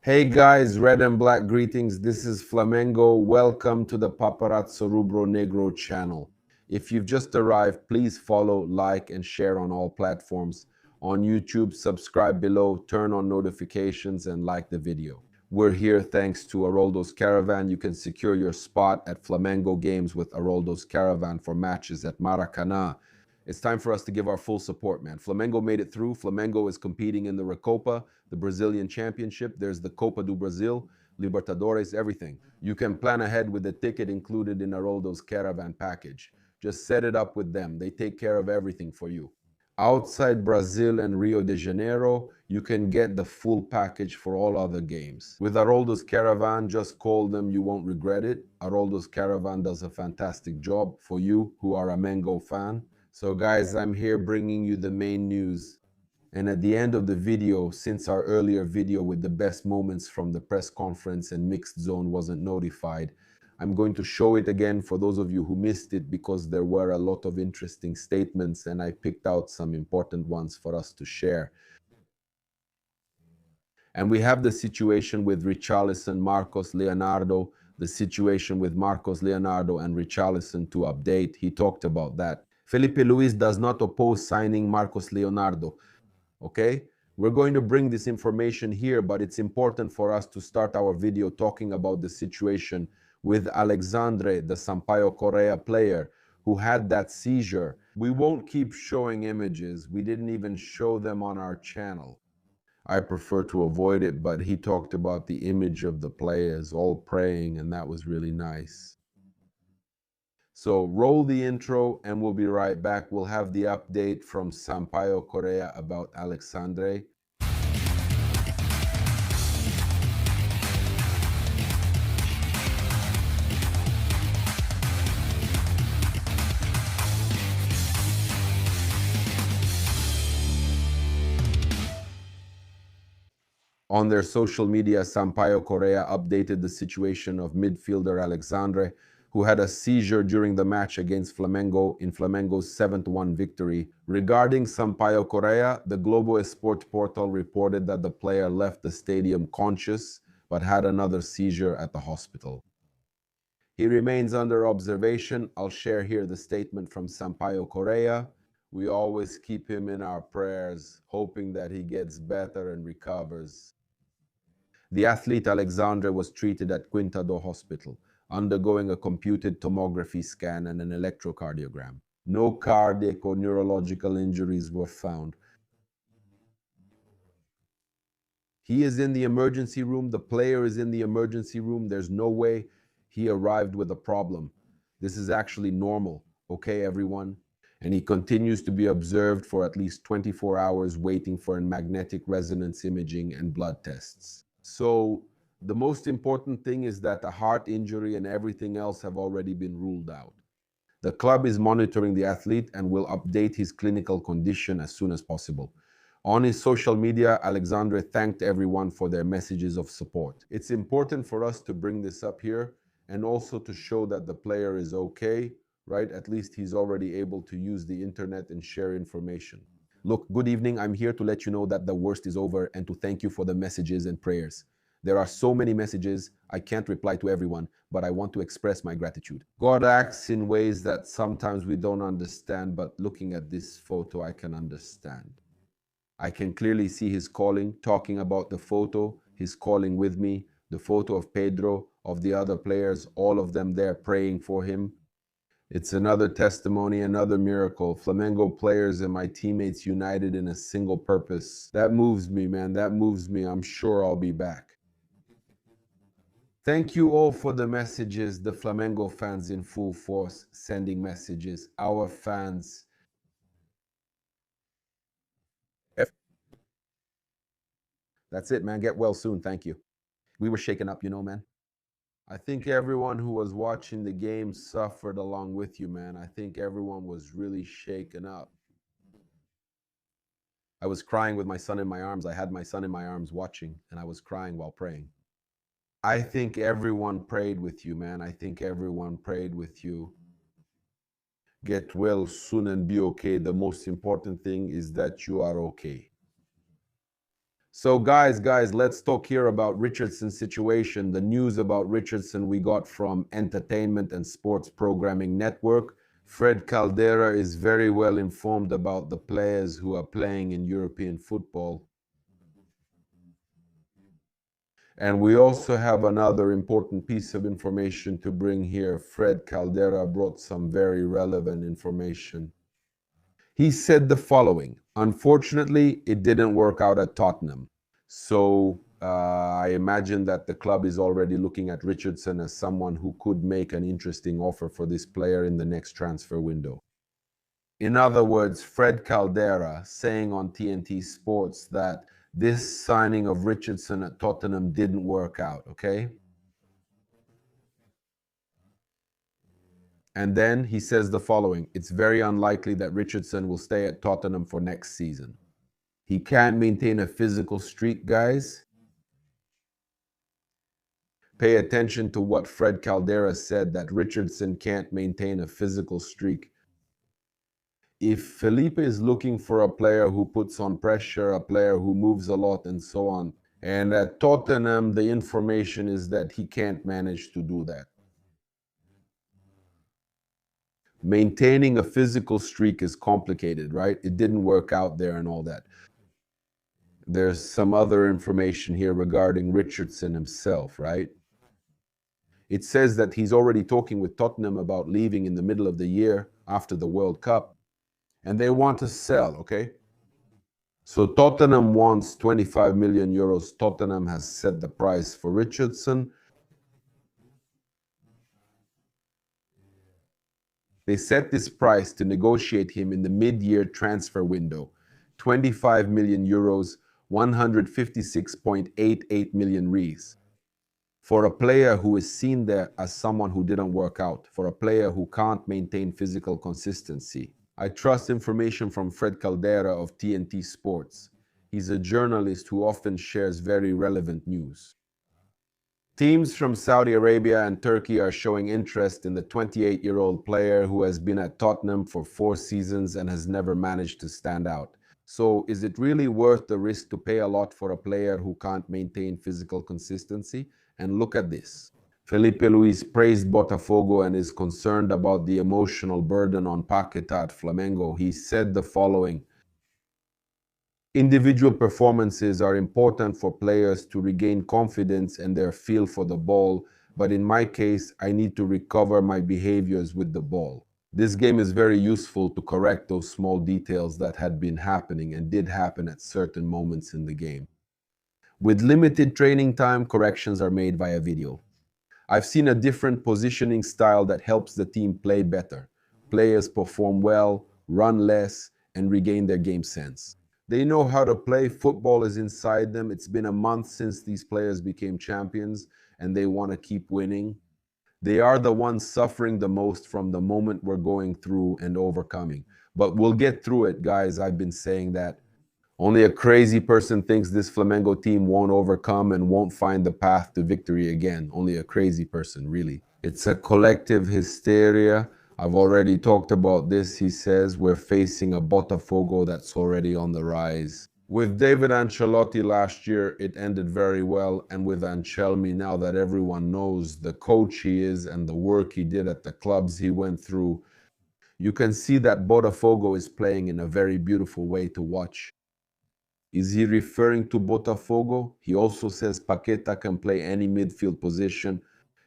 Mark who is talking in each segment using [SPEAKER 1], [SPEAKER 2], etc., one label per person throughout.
[SPEAKER 1] Hey guys, red and black greetings. This is Flamengo. Welcome to the Paparazzo Rubro Negro channel. If you've just arrived, please follow, like, and share on all platforms. On YouTube, subscribe below, turn on notifications, and like the video. We're here thanks to Haroldo's Caravan. You can secure your spot at Flamengo games with Haroldo's Caravan for matches at Maracanã. It's time for us to give our full support, man. Flamengo made it through. Flamengo is competing in the Recopa, the Brazilian Championship. There's the Copa do Brasil, Libertadores, everything. You can plan ahead with the ticket included in Haroldo's Caravan package. Just set it up with them. They take care of everything for you. Outside Brazil and Rio de Janeiro, you can get the full package for all other games. With Haroldo's Caravan, just call them, you won't regret it. Haroldo's Caravan does a fantastic job for you who are a Mango fan. So guys, I'm here bringing you the main news. And at the end of the video, since our earlier video with the best moments from the press conference and mixed zone wasn't notified, I'm going to show it again for those of you who missed it because there were a lot of interesting statements and I picked out some important ones for us to share. And we have the situation with Richarlison, Marcos, Leonardo, the situation with Marcos, Leonardo, and Richarlison to update. He talked about that. Felipe Luiz does not oppose signing Marcos Leonardo. Okay? We're going to bring this information here, but it's important for us to start our video talking about the situation with Alexandre, the Sampaio Correa player, who had that seizure. We won't keep showing images. We didn't even show them on our channel. I prefer to avoid it, but he talked about the image of the players all praying, and that was really nice. So roll the intro and we'll be right back. We'll have the update from Sampaio Correa about Alexandre. On their social media, Sampaio Correa updated the situation of midfielder Alexandre, who had a seizure during the match against Flamengo in Flamengo's 7-1 victory. Regarding Sampaio Correa, the Globo Esporte portal reported that the player left the stadium conscious but had another seizure at the hospital. He remains under observation. I'll share here the statement from Sampaio Correa. We always keep him in our prayers, hoping that he gets better and recovers. The athlete Alexandre was treated at Quinta do Hospital, undergoing a computed tomography scan and an electrocardiogram. No cardiac or neurological injuries were found. He is in the emergency room. The player is in the emergency room. There's no way he arrived with a problem. This is actually normal, okay, everyone? And he continues to be observed for at least 24 hours waiting for magnetic resonance imaging and blood tests. So the most important thing is that a heart injury and everything else have already been ruled out. The club is monitoring the athlete and will update his clinical condition as soon as possible. On his social media, Alexandre thanked everyone for their messages of support. It's important for us to bring this up here and also to show that the player is okay, right? At least he's already able to use the internet and share information. Look, good evening. I'm here to let you know that the worst is over and to thank you for the messages and prayers. There are so many messages, I can't reply to everyone, but I want to express my gratitude. God acts in ways that sometimes we don't understand, but looking at this photo, I can understand. I can clearly see his calling, talking about the photo, his calling with me, the photo of Pedro, of the other players, all of them there praying for him. It's another testimony, another miracle. Flamengo players and my teammates united in a single purpose. That moves me, man. That moves me. I'm sure I'll be back. Thank you all for the messages. The Flamengo fans in full force sending messages. Our fans. That's it, man. Get well soon. Thank you. We were shaken up, man. I think everyone who was watching the game suffered along with you, man. I think everyone was really shaken up. I was crying with my son in my arms. I had my son in my arms watching, and I was crying while praying. I think everyone prayed with you, man. I think everyone prayed with you. Get well soon and be okay. The most important thing is that you are okay. So guys, let's talk here about Richardson's situation. The news about Richardson we got from Entertainment and Sports Programming Network. Fred Caldera is very well informed about the players who are playing in European football. And we also have another important piece of information to bring here. Fred Caldera brought some very relevant information. He said the following: unfortunately, it didn't work out at Tottenham. So I imagine that the club is already looking at Richardson as someone who could make an interesting offer for this player in the next transfer window. In other words, Fred Caldera saying on TNT Sports that this signing of Richardson at Tottenham didn't work out, okay? And then he says the following: it's very unlikely that Richardson will stay at Tottenham for next season. He can't maintain a physical streak, guys. Pay attention to what Fred Caldera said, that Richardson can't maintain a physical streak. If Felipe is looking for a player who puts on pressure, a player who moves a lot and so on, and at Tottenham, the information is that he can't manage to do that. Maintaining a physical streak is complicated, right? It didn't work out there and all that. There's some other information here regarding Richardson himself, right? It says that he's already talking with Tottenham about leaving in the middle of the year after the World Cup, and they want to sell, okay? So Tottenham wants 25 million euros. Tottenham has set the price for Richardson. They set this price to negotiate him in the mid-year transfer window. 25 million euros, 156.88 million reais. For a player who is seen there as someone who didn't work out, for a player who can't maintain physical consistency. I trust information from Fred Caldera of TNT Sports. He's a journalist who often shares very relevant news. Teams from Saudi Arabia and Turkey are showing interest in the 28-year-old player who has been at Tottenham for 4 seasons and has never managed to stand out. So is it really worth the risk to pay a lot for a player who can't maintain physical consistency? And look at this. Felipe Luiz praised Botafogo and is concerned about the emotional burden on Paquetá at Flamengo. He said the following: individual performances are important for players to regain confidence and their feel for the ball, but in my case, I need to recover my behaviors with the ball. This game is very useful to correct those small details that had been happening and did happen at certain moments in the game. With limited training time, corrections are made via video. I've seen a different positioning style that helps the team play better. Players perform well, run less, and regain their game sense. They know how to play. Football is inside them. It's been a month since these players became champions, and they want to keep winning. They are the ones suffering the most from the moment we're going through and overcoming. But we'll get through it, guys. I've been saying that. Only a crazy person thinks this Flamengo team won't overcome and won't find the path to victory again. Only a crazy person, really. It's a collective hysteria. I've already talked about this, he says. We're facing a Botafogo that's already on the rise. With David Ancelotti last year, it ended very well. And with Ancelmi, now that everyone knows the coach he is and the work he did at the clubs he went through, you can see that Botafogo is playing in a very beautiful way to watch. Is he referring to Botafogo? He also says Paqueta can play any midfield position.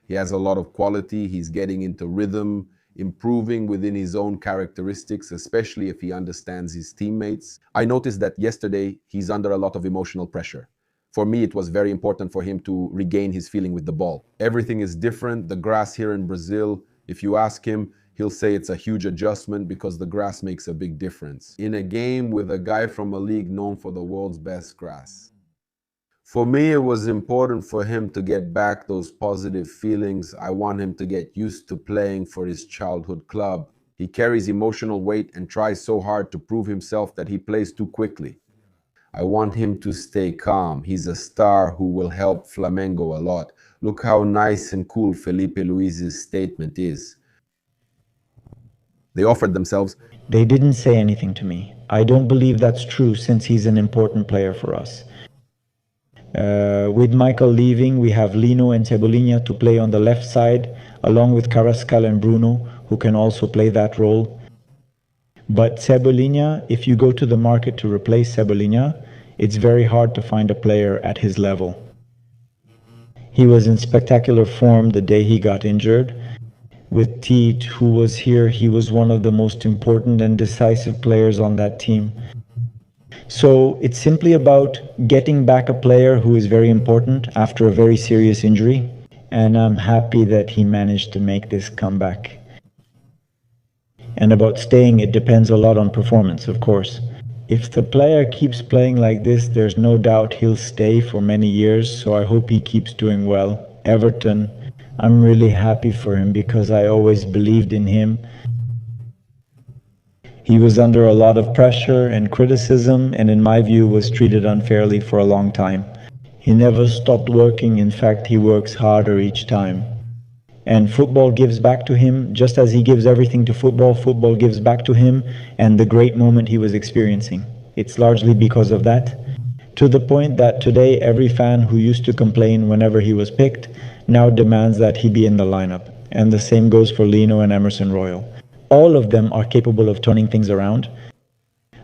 [SPEAKER 1] He has a lot of quality. He's getting into rhythm, improving within his own characteristics, especially if he understands his teammates. I noticed that yesterday he's under a lot of emotional pressure. For me, it was very important for him to regain his feeling with the ball. Everything is different. The grass here in Brazil, if you ask him, he'll say it's a huge adjustment because the grass makes a big difference in a game with a guy from a league known for the world's best grass. For me, it was important for him to get back those positive feelings. I want him to get used to playing for his childhood club. He carries emotional weight and tries so hard to prove himself that he plays too quickly. I want him to stay calm. He's a star who will help Flamengo a lot. Look how nice and cool Felipe Luiz's statement is. They offered themselves.
[SPEAKER 2] They didn't say anything to me. I don't believe that's true since he's an important player for us. With Michael leaving, we have Lino and Cebolinha to play on the left side, along with Carrascal and Bruno, who can also play that role. But Cebolinha, if you go to the market to replace Cebolinha, it's very hard to find a player at his level. He was in spectacular form the day he got injured. With Teat, who was here, he was one of the most important and decisive players on that team. So it's simply about getting back a player who is very important after a very serious injury. And I'm happy that he managed to make this comeback. And about staying, it depends a lot on performance, of course. If the player keeps playing like this, there's no doubt he'll stay for many years, so I hope he keeps doing well. Everton, I'm really happy for him because I always believed in him. He was under a lot of pressure and criticism, and in my view was treated unfairly for a long time. He never stopped working, in fact he works harder each time. And football gives back to him, just as he gives everything to football, football gives back to him and the great moment he was experiencing. It's largely because of that. To the point that today every fan who used to complain whenever he was picked now demands that he be in the lineup. And the same goes for Lino and Emerson Royal. All of them are capable of turning things around,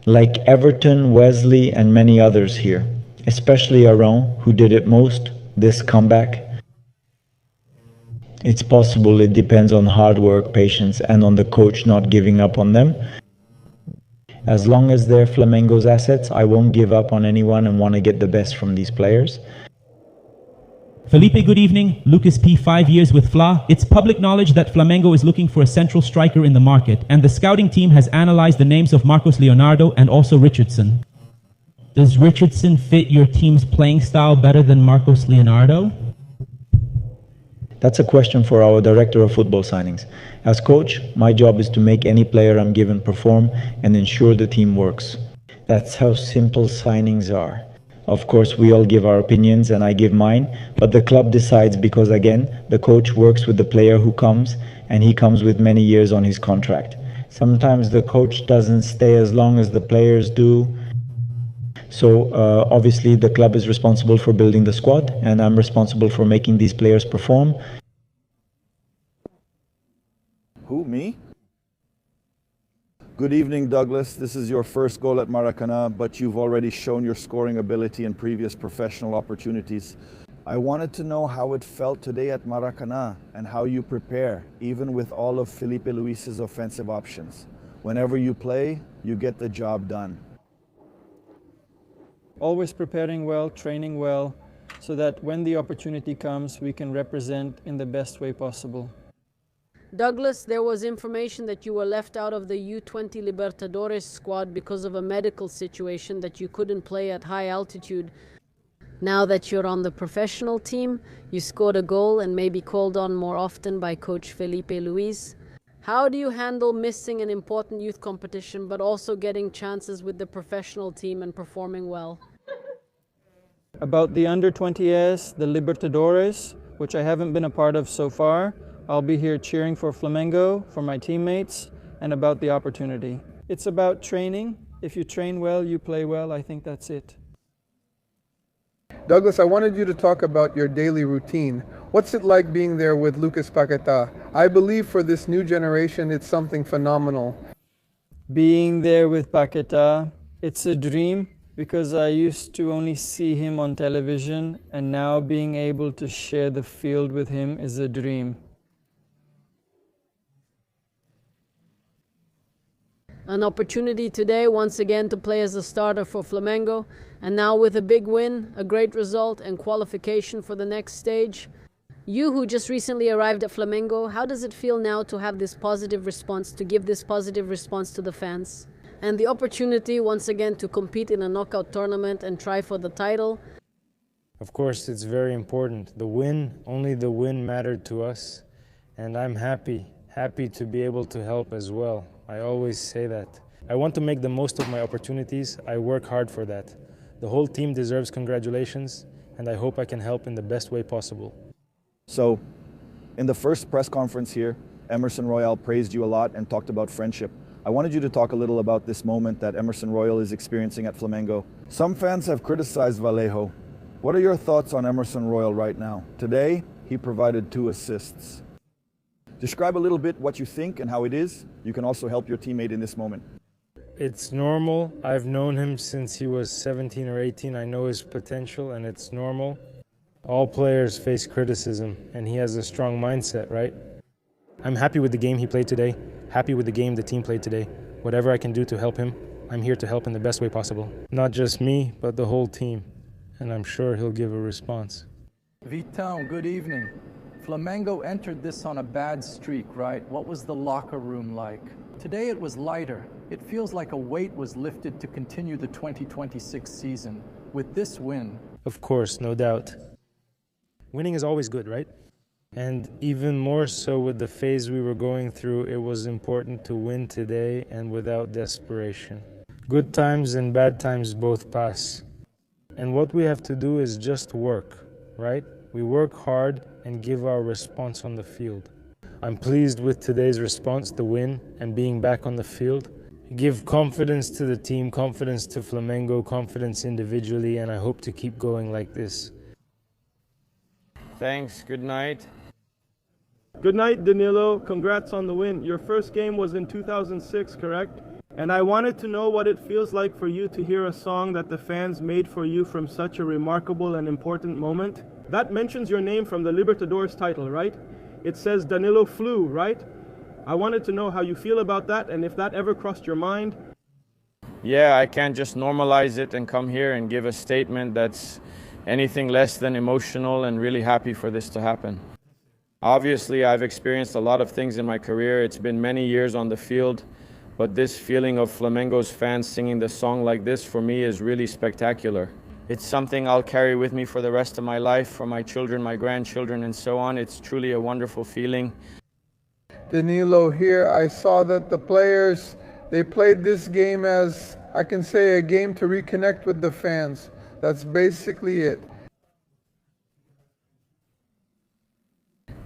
[SPEAKER 2] like Everton, Wesley, and many others here, especially Aaron, who did it most, this comeback. It's possible it depends on hard work, patience, and on the coach not giving up on them. As long as they're Flamengo's assets, I won't give up on anyone and want to get the best from these players.
[SPEAKER 3] Felipe, good evening. Lucas P., 5 years with Fla. It's public knowledge that Flamengo is looking for a central striker in the market, and the scouting team has analyzed the names of Marcos Leonardo and also Richardson. Does Richardson fit your team's playing style better than Marcos Leonardo?
[SPEAKER 2] That's a question for our director of football signings. As coach, my job is to make any player I'm given perform and ensure the team works. That's how simple signings are. Of course, we all give our opinions and I give mine, but the club decides because, again, the coach works with the player who comes, and he comes with many years on his contract. Sometimes the coach doesn't stay as long as the players do. So obviously the club is responsible for building the squad, and I'm responsible for making these players perform.
[SPEAKER 4] Who, me? Good evening, Douglas. This is your first goal at Maracanã, but you've already shown your scoring ability in previous professional opportunities. I wanted to know how it felt today at Maracanã and how you prepare, even with all of Felipe Luis's offensive options. Whenever you play, you get the job done.
[SPEAKER 5] Always preparing well, training well, so that when the opportunity comes, we can represent in the best way possible.
[SPEAKER 6] Douglas, there was information that you were left out of the U20 Libertadores squad because of a medical situation that you couldn't play at high altitude. Now that you're on the professional team, you scored a goal and may be called on more often by Coach Felipe Luiz. How do you handle missing an important youth competition but also getting chances with the professional team and performing well?
[SPEAKER 5] About the under-20s, the Libertadores, which I haven't been a part of so far, I'll be here cheering for Flamengo, for my teammates, and about the opportunity. It's about training. If you train well, you play well. I think that's it.
[SPEAKER 7] Douglas, I wanted you to talk about your daily routine. What's it like being there with Lucas Paquetá? I believe for this new generation, it's something phenomenal.
[SPEAKER 5] Being there with Paquetá, it's a dream because I used to only see him on television, and now being able to share the field with him is a dream.
[SPEAKER 6] An opportunity today once again to play as a starter for Flamengo, and now with a big win, a great result and qualification for the next stage. You who just recently arrived at Flamengo, how does it feel now to have this positive response, to give this positive response to the fans? And the opportunity once again to compete in a knockout tournament and try for the title?
[SPEAKER 8] Of course, it's very important. The win, only the win mattered to us, and I'm happy to be able to help as well. I always say that. I want to make the most of my opportunities. I work hard for that. The whole team deserves congratulations, and I hope I can help in the best way possible.
[SPEAKER 4] So, in the first press conference here, Emerson Royal praised you a lot and talked about friendship. I wanted you to talk a little about this moment that Emerson Royal is experiencing at Flamengo. Some fans have criticized Vallejo. What are your thoughts on Emerson Royal right now? Today, he provided 2 assists. Describe a little bit what you think and how it is. You can also help your teammate in this moment.
[SPEAKER 8] It's normal. I've known him since he was 17 or 18. I know his potential, and it's normal. All players face criticism, and he has a strong mindset, right? I'm happy with the game he played today, happy with the game the team played today. Whatever I can do to help him, I'm here to help in the best way possible. Not just me, but the whole team. And I'm sure he'll give a response.
[SPEAKER 9] Vitão, good evening. Flamengo entered this on a bad streak, right? What was the locker room like? Today it was lighter. It feels like a weight was lifted to continue the 2026 season. With this win.
[SPEAKER 8] Of course, no doubt. Winning is always good, right? And even more so with the phase we were going through, it was important to win today and without desperation. Good times and bad times both pass. And what we have to do is just work, right? We work hard and give our response on the field. I'm pleased with today's response, the win, and being back on the field. Give confidence to the team, confidence to Flamengo, confidence individually, and I hope to keep going like this.
[SPEAKER 10] Thanks, good night.
[SPEAKER 11] Good night, Danilo. Congrats on the win. Your first game was in 2006, correct? And I wanted to know what it feels like for you to hear a song that the fans made for you from such a remarkable and important moment. That mentions your name from the Libertadores title, right? It says Danilo flew, right? I wanted to know how you feel about that and if that ever crossed your mind.
[SPEAKER 10] Yeah, I can't just normalize it and come here and give a statement that's anything less than emotional, and really happy for this to happen. Obviously, I've experienced a lot of things in my career. It's been many years on the field, but this feeling of Flamengo's fans singing the song like this for me is really spectacular. It's something I'll carry with me for the rest of my life, for my children, my grandchildren, and so on. It's truly a wonderful feeling.
[SPEAKER 7] Danilo, here I saw that the players, they played this game as, I can say, a game to reconnect with the fans. That's basically it.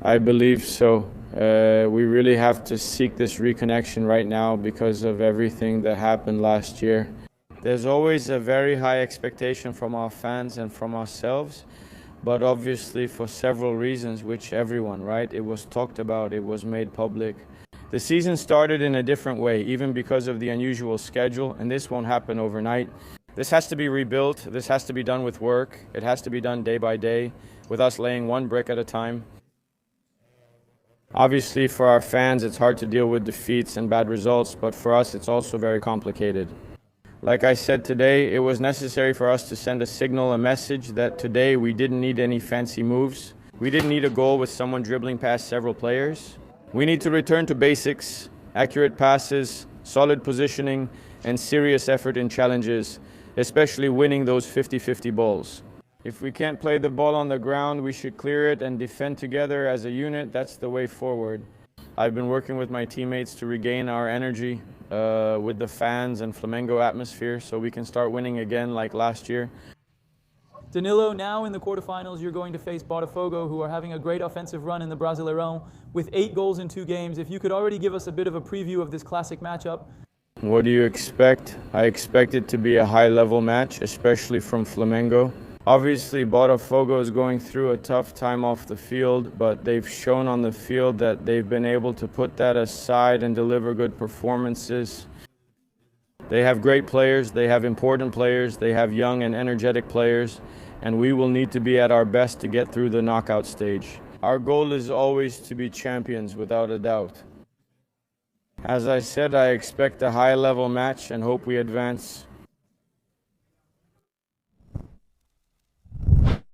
[SPEAKER 10] I believe so. We really have to seek this reconnection right now because of everything that happened last year. There's always a very high expectation from our fans and from ourselves, but obviously for several reasons, which everyone, right? It was talked about, it was made public. The season started in a different way, even because of the unusual schedule, and this won't happen overnight. This has to be rebuilt, this has to be done with work, it has to be done day by day, with us laying one brick at a time. Obviously for our fans it's hard to deal with defeats and bad results, but for us it's also very complicated. Like I said today, it was necessary for us to send a signal, a message that today we didn't need any fancy moves. We didn't need a goal with someone dribbling past several players. We need to return to basics, accurate passes, solid positioning, and serious effort in challenges, especially winning those 50-50 balls. If we can't play the ball on the ground, we should clear it and defend together as a unit. That's the way forward. I've been working with my teammates to regain our energy with the fans and Flamengo atmosphere so we can start winning again like last year.
[SPEAKER 12] Danilo, now in the quarterfinals, you're going to face Botafogo, who are having a great offensive run in the Brasileirão with 8 goals in 2 games. If you could already give us a bit of a preview of this classic matchup.
[SPEAKER 10] What do you expect? I expect it to be a high-level match, especially from Flamengo. Obviously, Botafogo is going through a tough time off the field, but they've shown on the field that they've been able to put that aside and deliver good performances. They have great players, they have important players, they have young and energetic players, and we will need to be at our best to get through the knockout stage. Our goal is always to be champions, without a doubt. As I said, I expect a high-level match and hope we advance.